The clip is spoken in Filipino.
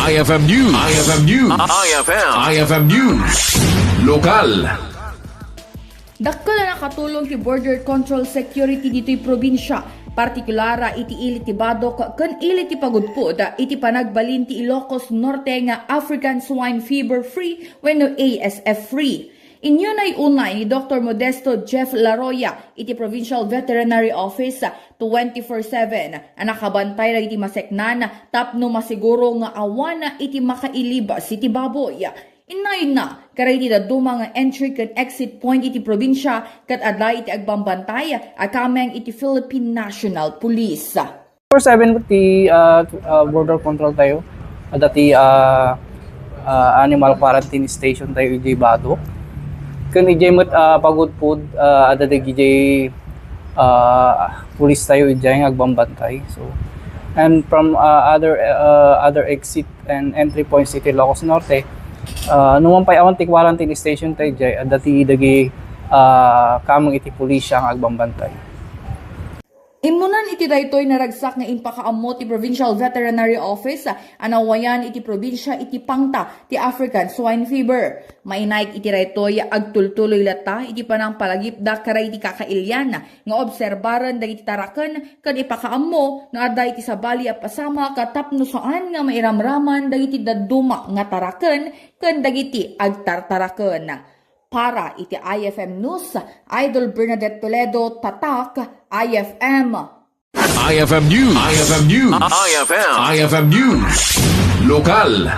IFM News. IFM News. IFM News. Lokal. Dakkel na nakatulong ti Border Control Security dito'y probinsya. Partikulara iti ili ti Badok kan ili ti Pagudpud iti panagbalin ti Ilocos Norte nga African Swine Fever Free wenno ASF Free. Inyo na'y unay ni Dr. Modesto Jeff Laroya iti Provincial Veterinary Office 24/7 ang nakabantay na iti maseknan tapno masiguro nga awan iti makailibas iti baboy. Inay na karay iti daduma nga entry kan exit point iti probinsya kat adlay iti agbambantay akameng iti Philippine National Police. 24/7 ti border control tayo at ti animal quarantine station tayo iti Badok. Kan ijay mat Pagudpud ada ijay police tayo ijay nga agbambantay. So and from other exit and entry points iti Ilocos Norte nung pay awan ti quarantine station tayo ijay ada ti dagi kamang iti pulisya nga agbambantay. Imunan iti daytoy naragsak nga impakaammo ti Provincial Veterinary Office anawayan iti probinsya iti pangta ti African Swine Fever. Mainay iti daytoy agtultuloy lata iti panang palagip da karay iti kakailyan nga obserbaran dagiti taraken ken ipakaammo nga adda iti sabali a pasama katapno saan nga mairamraman dagiti dadduma nga taraken ken dagiti agtartaraken. Para iti IFM News, Idol Bernadette Toledo, Tatak, IFM. IFM News. IFM News. IFM News. Lokal.